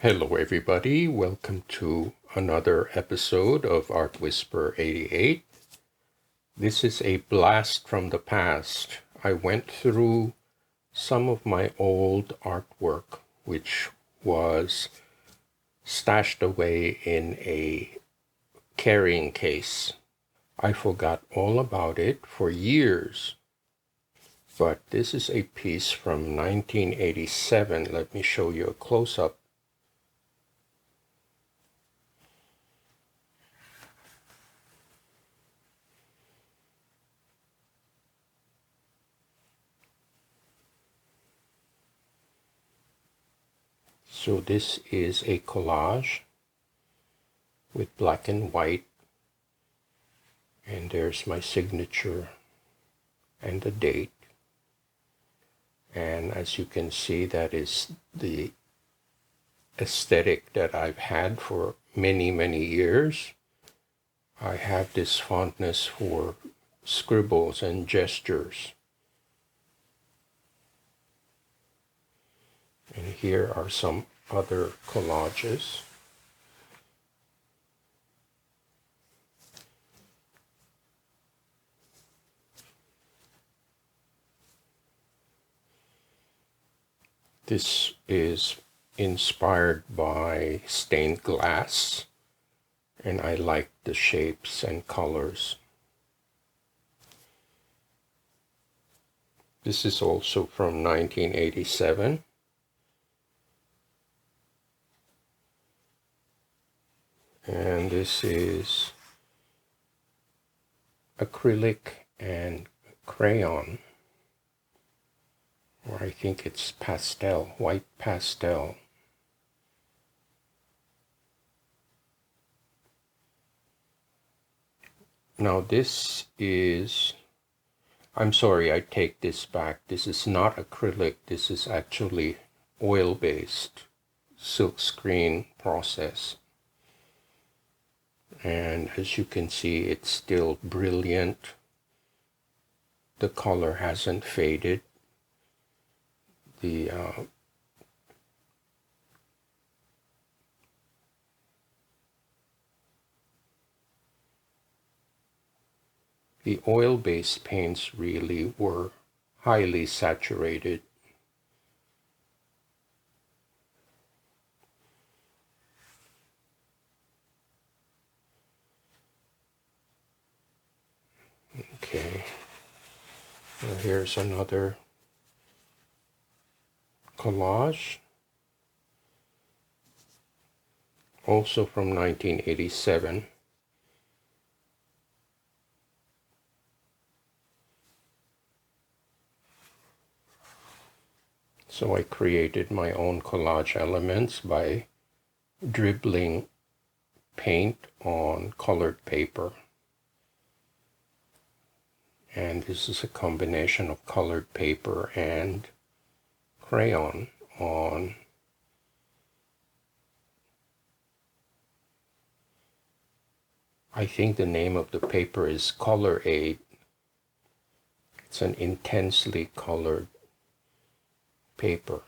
Hello everybody, welcome to another episode of Art Whisper 88. This is a blast from the past. I went through some of my old artwork, which was stashed away in a carrying case. I forgot all about it for years. But this is a piece from 1987. Let me show you a close-up. So this is a collage with black and white, and there's my signature and the date. And as you can see, that is the aesthetic that I've had for many years. I have this fondness for scribbles and gestures. And here are some other collages. This is inspired by stained glass, and I like the shapes and colors. This is also from 1987. And this is acrylic and crayon, or I think it's pastel, white pastel. Now this is, I'm sorry, I take this back. This is not acrylic. This is actually oil-based silkscreen process. And as you can see, it's still brilliant. The color hasn't faded. The oil-based paints really were highly saturated. Okay, well, here's another collage, also from 1987. So I created my own collage elements by dribbling paint on colored paper. And this is a combination of colored paper and crayon on I think the name of the paper is Color Aid. It's an intensely colored paper.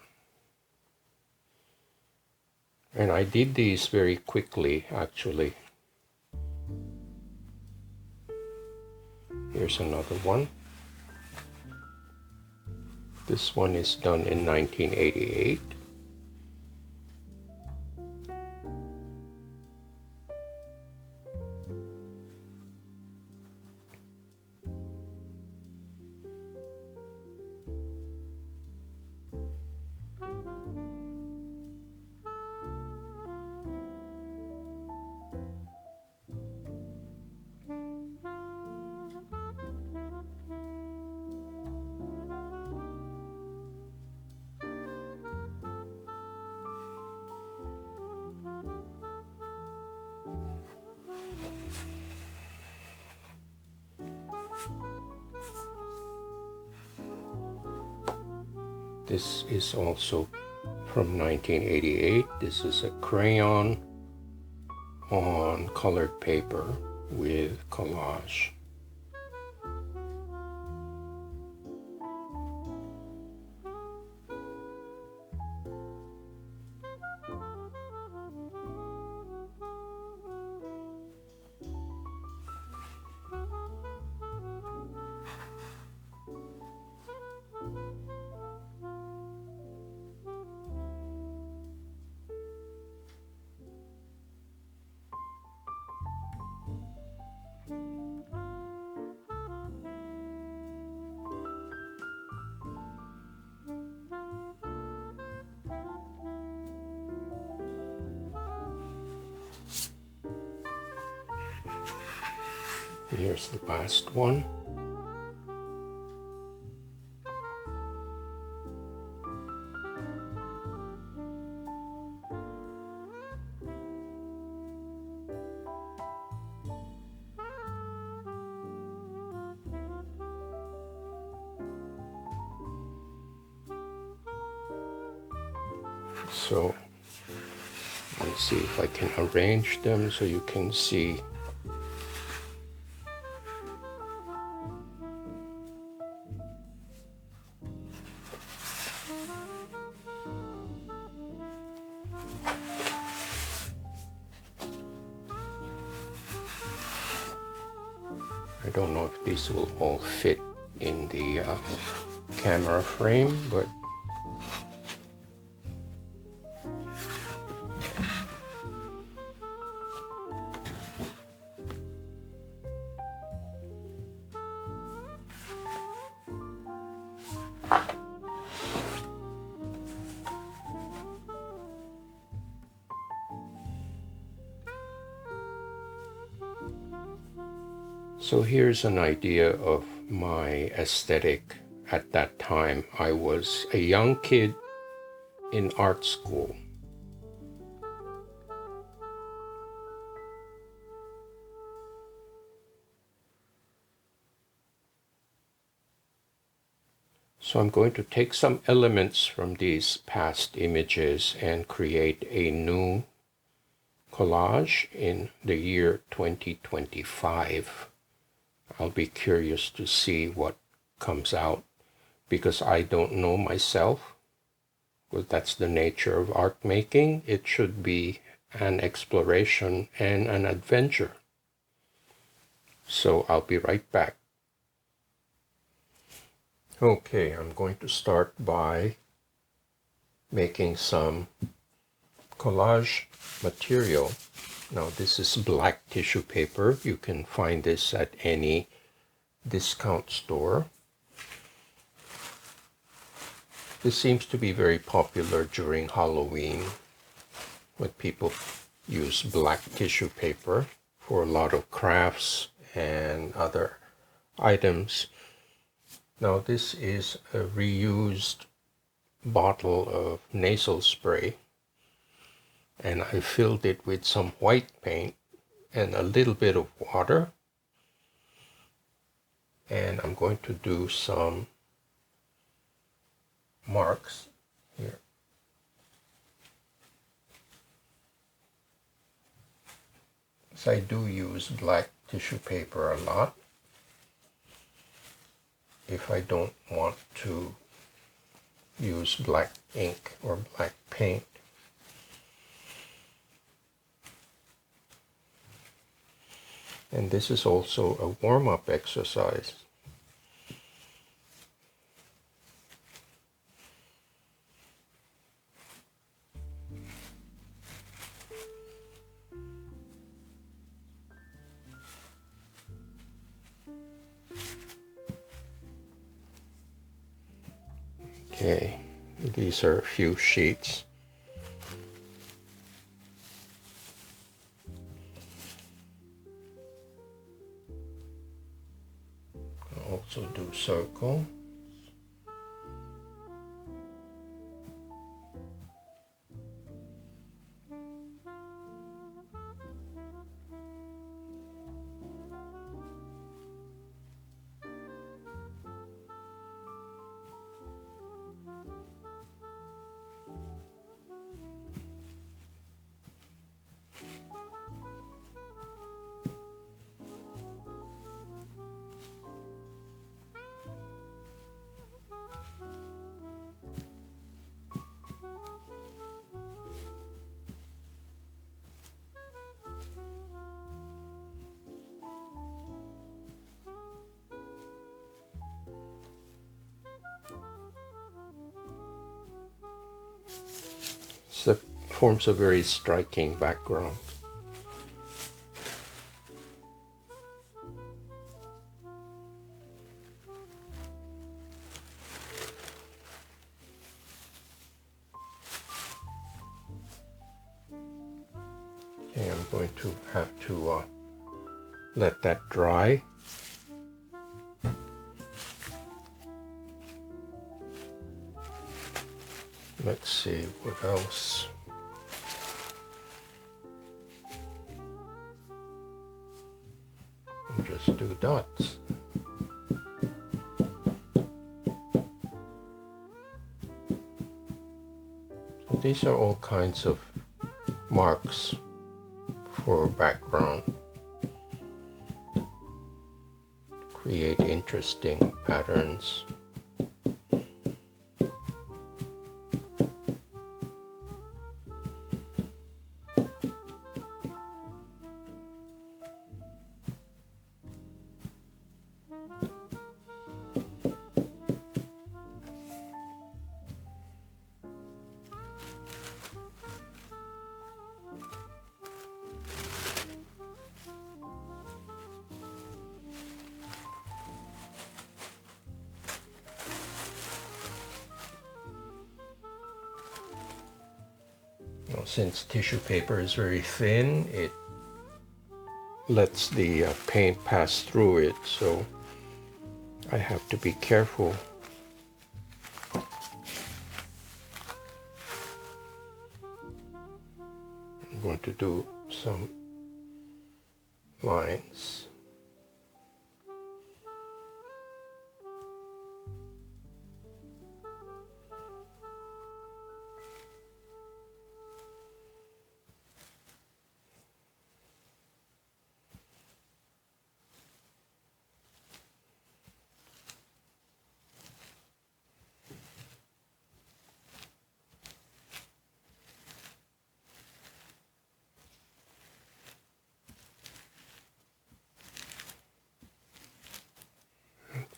And I did these very quickly, actually. Here's another one. This one is done in 1988. This is also from 1988. This is a crayon on colored paper with collage. Here's the last one. So let's see if I can arrange them so you can see. I don't know if these will all fit in the camera frame, but so here's an idea of my aesthetic at that time. I was a young kid in art school. So I'm going to take some elements from these past images and create a new collage in the year 2025. I'll be curious to see what comes out because I don't know myself. Well, that's the nature of art making. It should be an exploration and an adventure. So I'll be right back. Okay, I'm going to start by making some collage material. Now this is black tissue paper. You can find this at any discount store. This seems to be very popular during Halloween when people use black tissue paper for a lot of crafts and other items. Now this is a reused bottle of nasal spray, and I filled it with some white paint and a little bit of water, and I'm going to do some marks here. So I do use black tissue paper a lot if I don't want to use black ink or black paint. And this is also a warm-up exercise. Okay, these are a few sheets. I'll also do circle. So it forms a very striking background. Okay, I'm going to have to let that dry. Let's see what else. And just do dots. So these are all kinds of marks for background. Create interesting patterns. Now, since tissue paper is very thin, it lets the paint pass through it, so I have to be careful. I'm going to do some lines.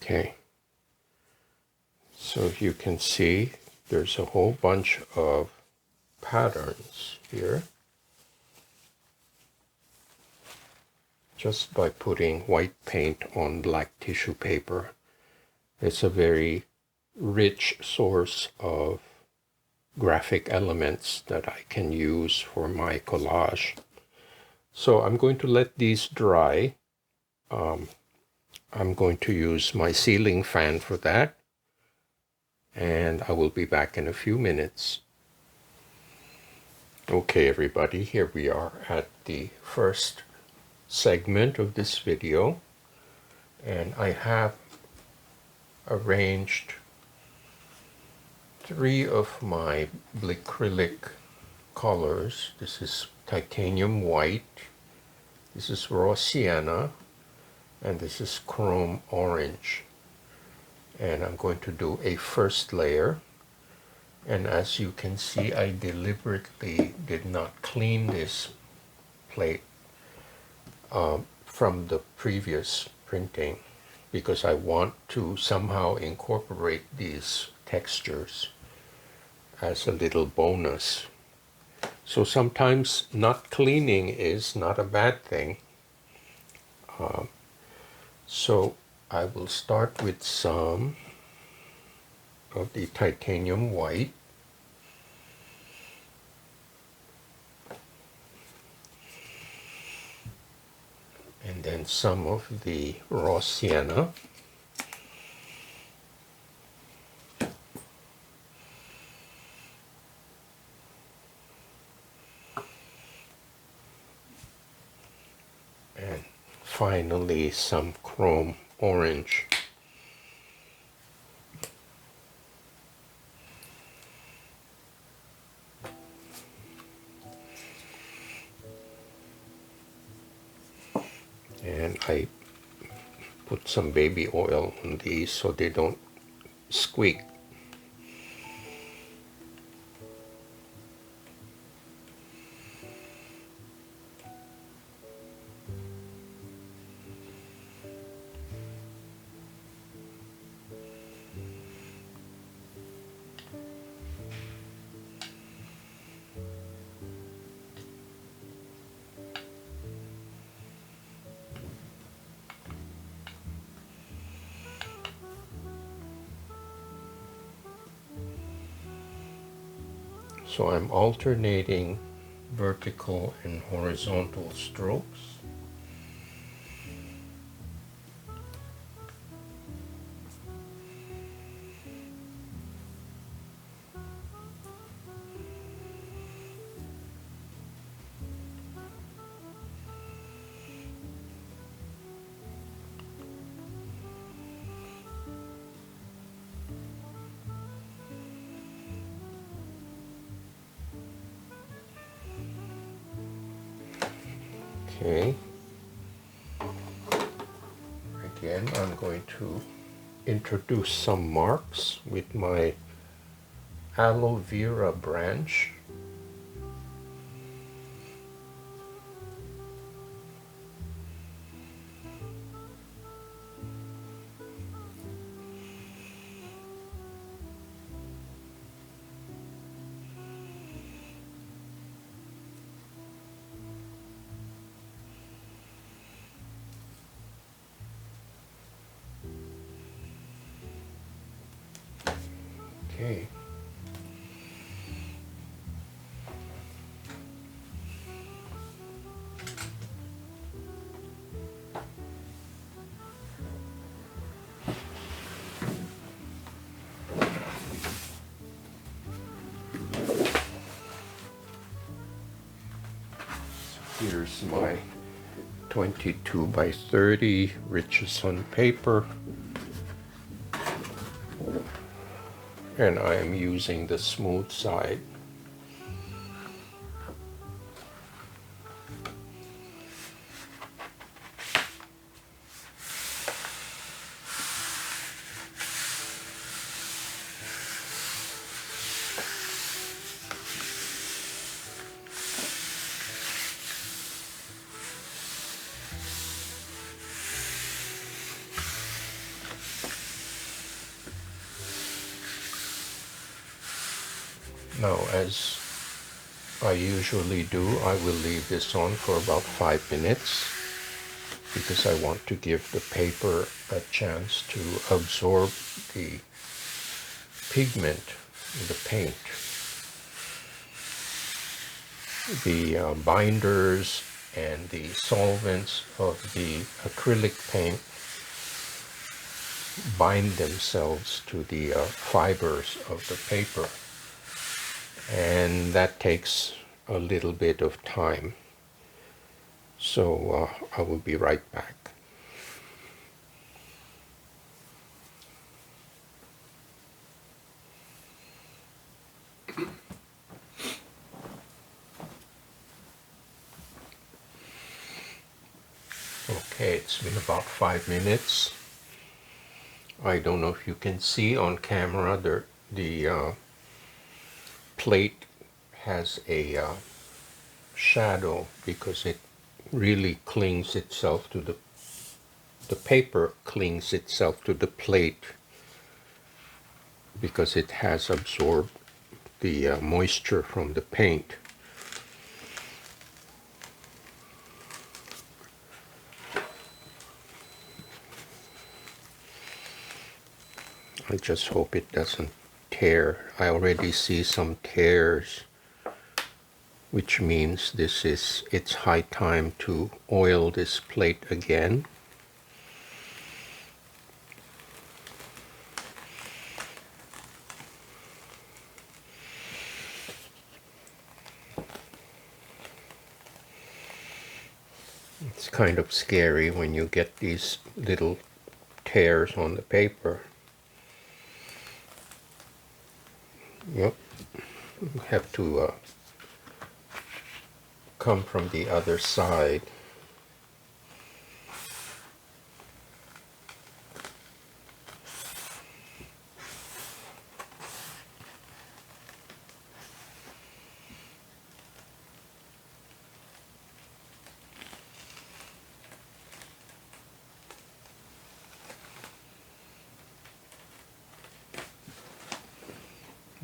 Okay, so you can see there's a whole bunch of patterns here just by putting white paint on black tissue paper. It's a very rich source of graphic elements that I can use for my collage. So I'm going to let these dry. I'm going to use my ceiling fan for that, and I will be back in a few minutes. Okay, everybody, here we are at the first segment of this video, and I have arranged 3 of my acrylic colors. This is titanium white, this is raw sienna, and this is chrome orange. And I'm going to do a first layer. And as you can see, I deliberately did not clean this plate from the previous printing because I want to somehow incorporate these textures as a little bonus. So sometimes not cleaning is not a bad thing. So I will start with some of the titanium white. And then some of the raw sienna. And finally some chrome orange. And I put some baby oil on these so they don't squeak. So I'm alternating vertical and horizontal strokes. Okay. Again, I'm going to introduce some marks with my aloe vera branch. Okay. Here's my 22 by 30 Richardson paper, and I am using the smooth side. Now, as I usually do, I will leave this on for about 5 minutes because I want to give the paper a chance to absorb the pigment, the paint. The binders and the solvents of the acrylic paint bind themselves to the fibers of the paper, and that takes a little bit of time. So I will be right back. Okay, it's been about 5 minutes. I don't know if you can see on camera, the plate has a shadow because it really clings itself to the paper clings itself to the plate because it has absorbed the moisture from the paint. I just hope it doesn't tear. I already see some tears, which means it's high time to oil this plate again. It's kind of scary when you get these little tears on the paper. Yep, have to come from the other side.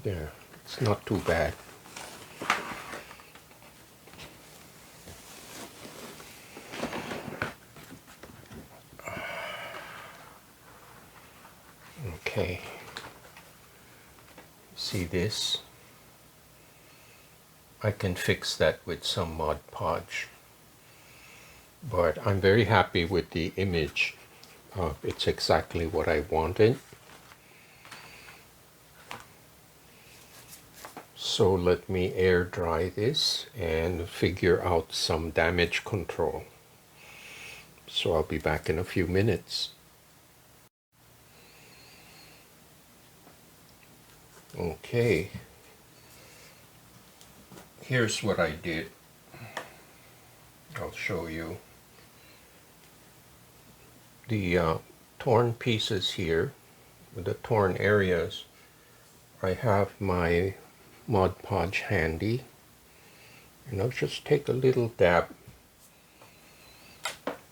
There, it's not too bad. Okay, see this? I can fix that with some Mod Podge, but I'm very happy with the image. It's exactly what I wanted. So let me air dry this and figure out some damage control. So I'll be back in a few minutes. Okay, here's what I did. I'll show you the torn pieces here, the torn areas. I have my Mod Podge handy, and I'll just take a little dab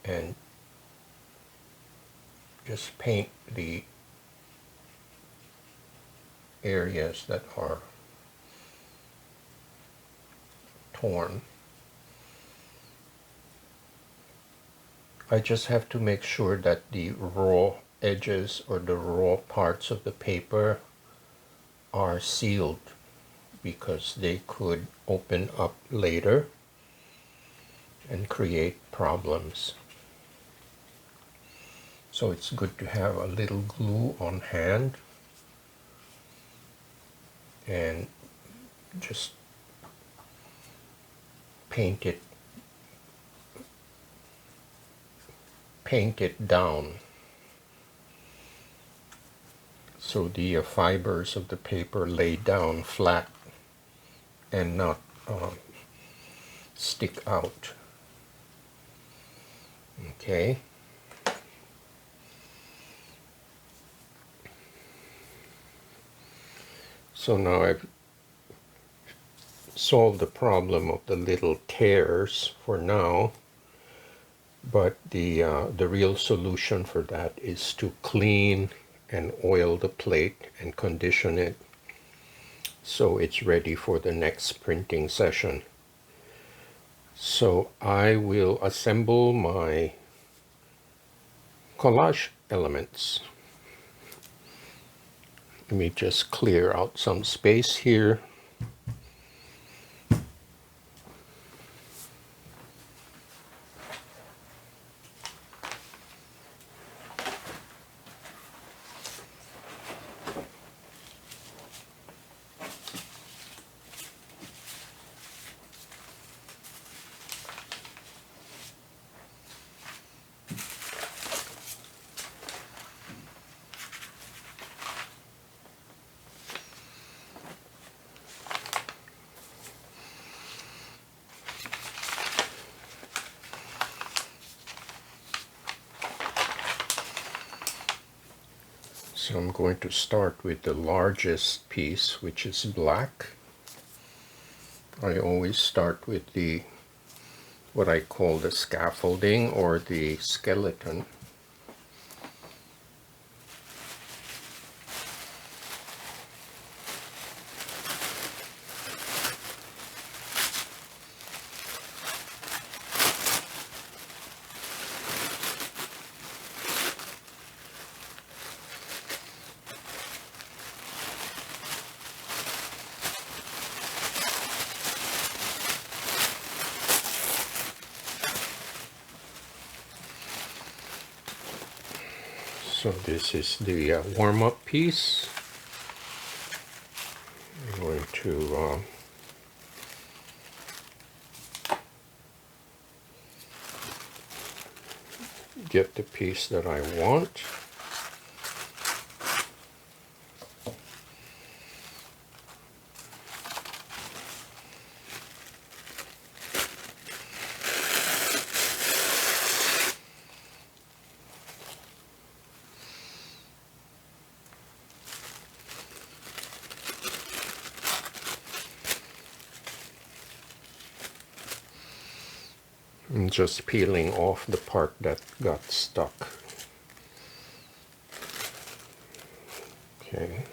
and just paint the areas that are torn. I just have to make sure that the raw edges or the raw parts of the paper are sealed, because they could open up later and create problems. So it's good to have a little glue on hand and just paint it down so the fibers of the paper lay down flat and not stick out. Okay. So now I've solved the problem of the little tears for now, but the real solution for that is to clean and oil the plate and condition it so it's ready for the next printing session. So I will assemble my collage elements. Let me just clear out some space here. So I'm going to start with the largest piece, which is black. I always start with the what I call the scaffolding or the skeleton. So this is the warm-up piece. I'm going to get the piece that I want. I'm just peeling off the part that got stuck. Okay.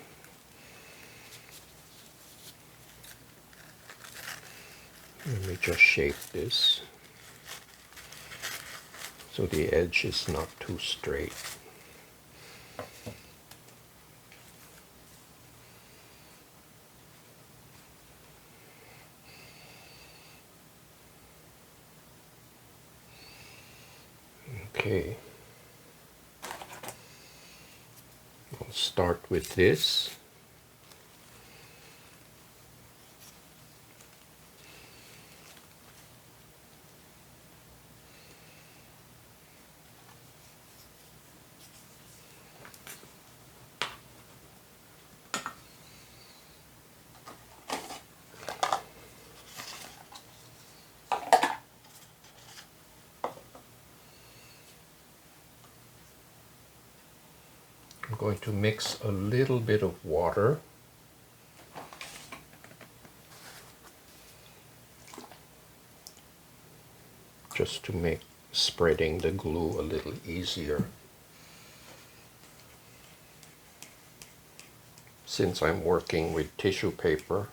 Let me just shape this so the edge is not too straight. Okay. I'll start with this. going to mix a little bit of water. Just to make spreading the glue a little easier. Since I'm working with tissue paper,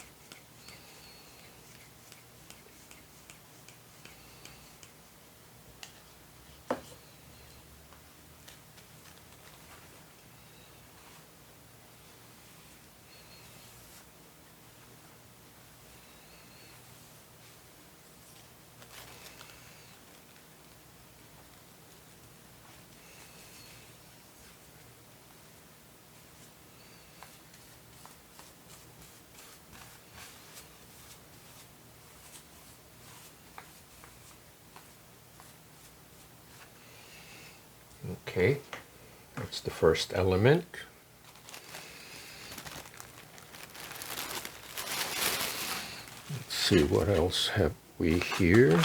okay, that's the first element. Let's see, what else have we here?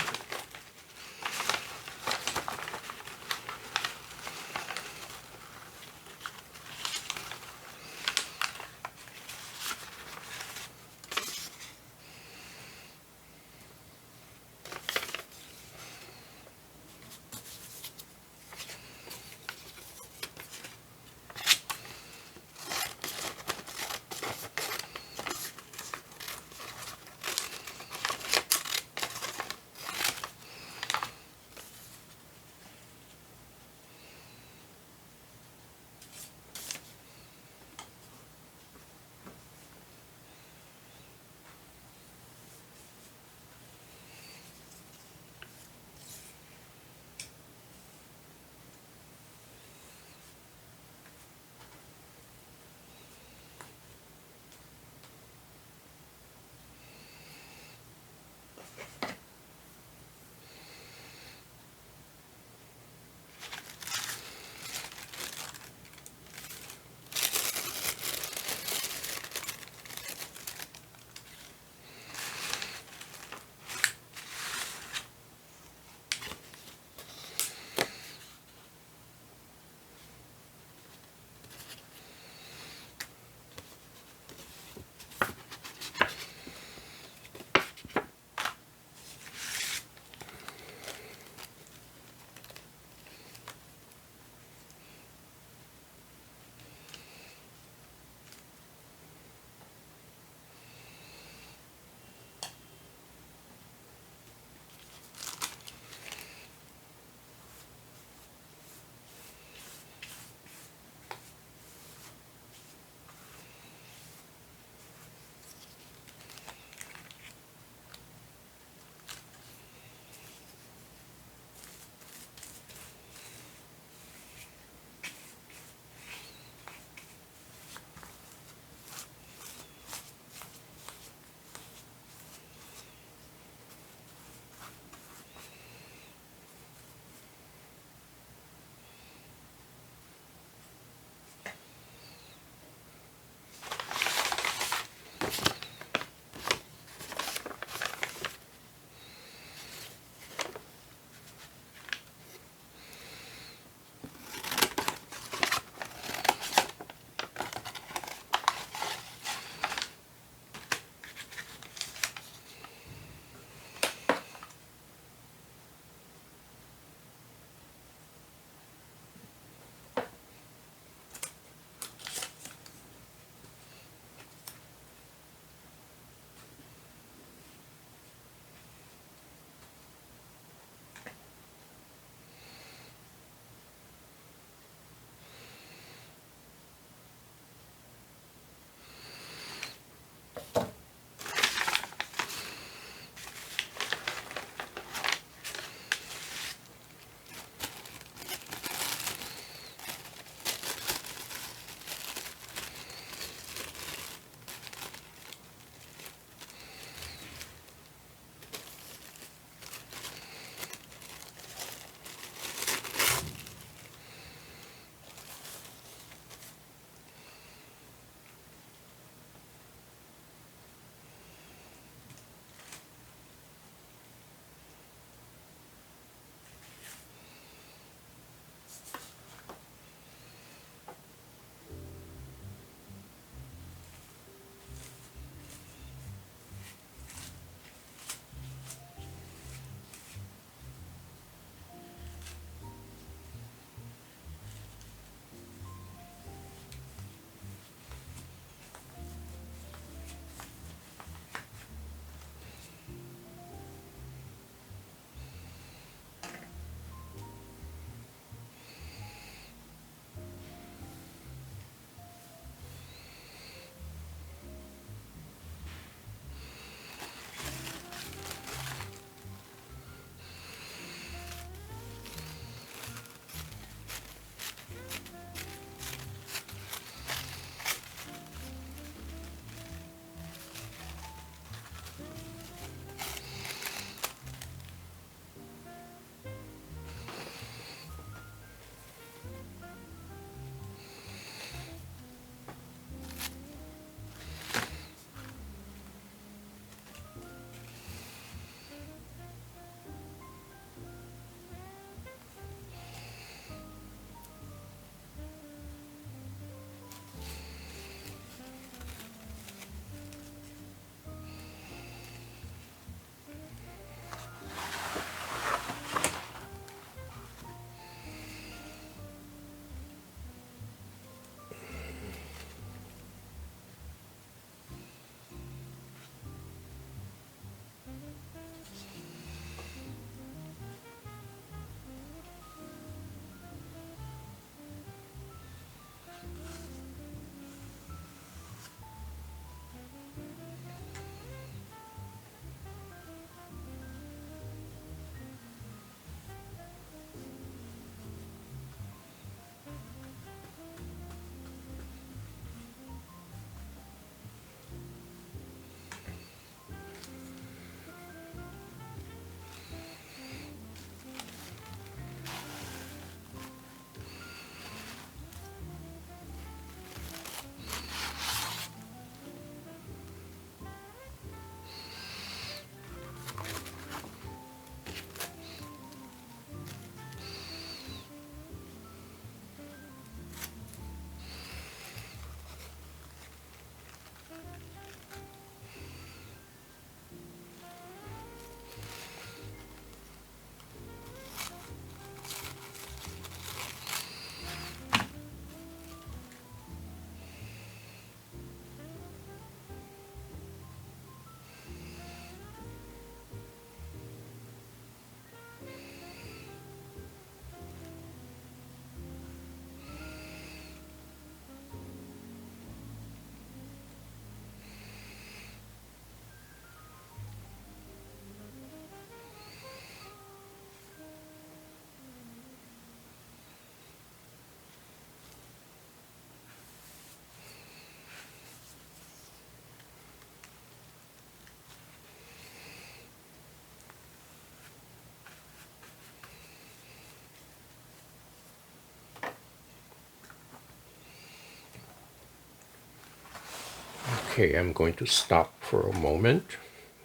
Okay, I'm going to stop for a moment,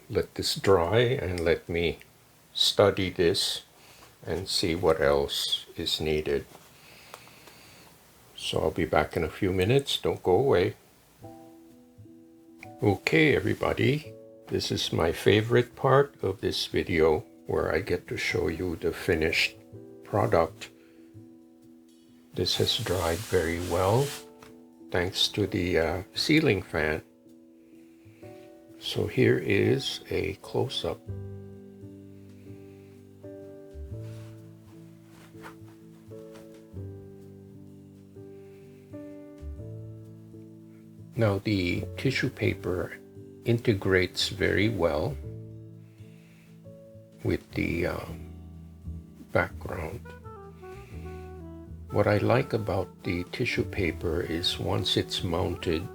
let this dry, and let me study this and see what else is needed. So I'll be back in a few minutes. Don't go away. Okay, everybody. This is my favorite part of this video, where I get to show you the finished product. This has dried very well, thanks to the ceiling fan. So here is a close-up. Now the tissue paper integrates very well with the background. What I like about the tissue paper is once it's mounted,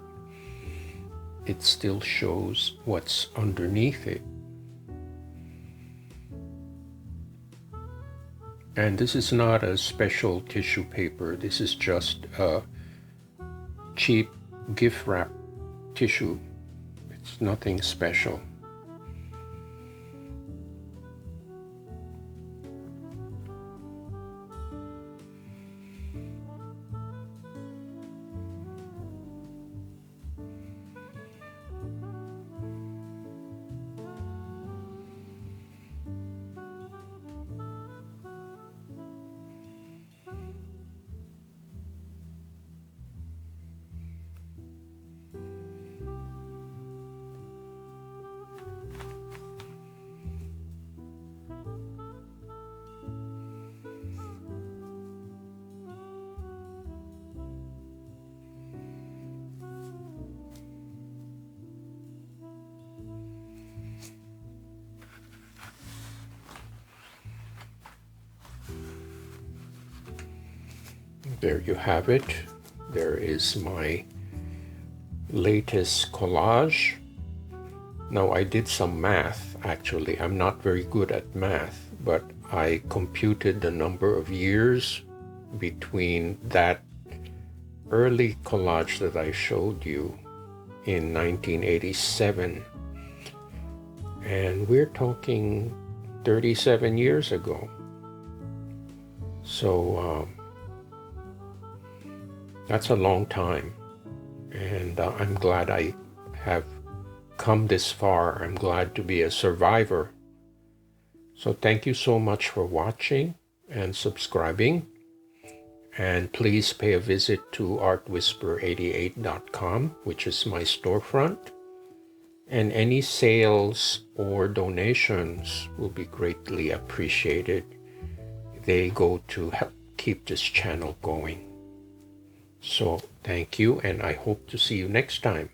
it still shows what's underneath it. And this is not a special tissue paper. This is just a cheap gift wrap tissue. It's nothing special. There you have it. There is my latest collage. Now I did some math, actually. I'm not very good at math, but I computed the number of years between that early collage that I showed you in 1987, and we're talking 37 years ago. So that's a long time, and I'm glad I have come this far. I'm glad to be a survivor. So thank you so much for watching and subscribing, and please pay a visit to artwhisper88.com, which is my storefront, and any sales or donations will be greatly appreciated. They go to help keep this channel going. So thank you, and I hope to see you next time.